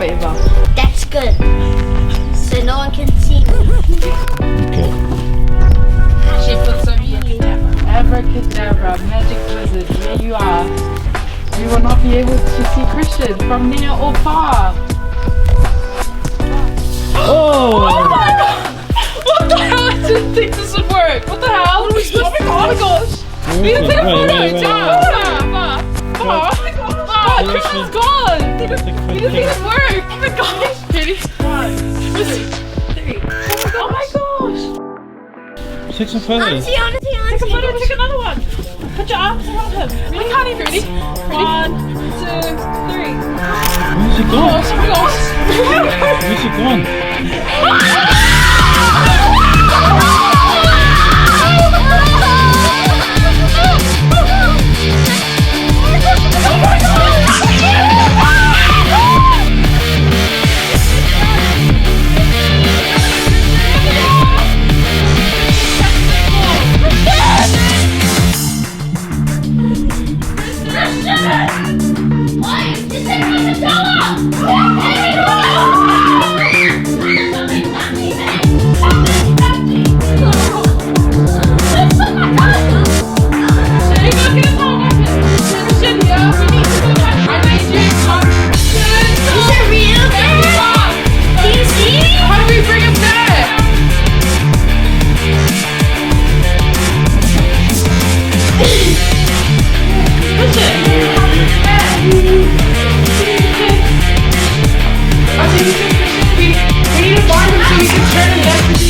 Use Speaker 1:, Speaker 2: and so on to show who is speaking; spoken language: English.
Speaker 1: favor.
Speaker 2: That's good. So no one can see me.
Speaker 3: Okay.
Speaker 1: She puts on abracadabra, magic wizard, here you are. You will not be able to see Christian from near or far.
Speaker 3: Oh!
Speaker 1: Oh my god! What the hell? I didn't think this would work. What the hell? Oh my gosh! We need to take a photo! Oh my gosh! Christian's gone! We didn't think this work! Oh my gosh! Ready? 1, 2, 3. Oh my gosh!
Speaker 3: Take some photos.
Speaker 2: Honestly.
Speaker 1: Take a photo, take another one. Put your arms around him. I can't even. Ready? 1, 2, 3.
Speaker 3: Where's he gone?
Speaker 1: Oh my gosh!
Speaker 3: Where's he gone?
Speaker 1: We need to find him so we can turn him back to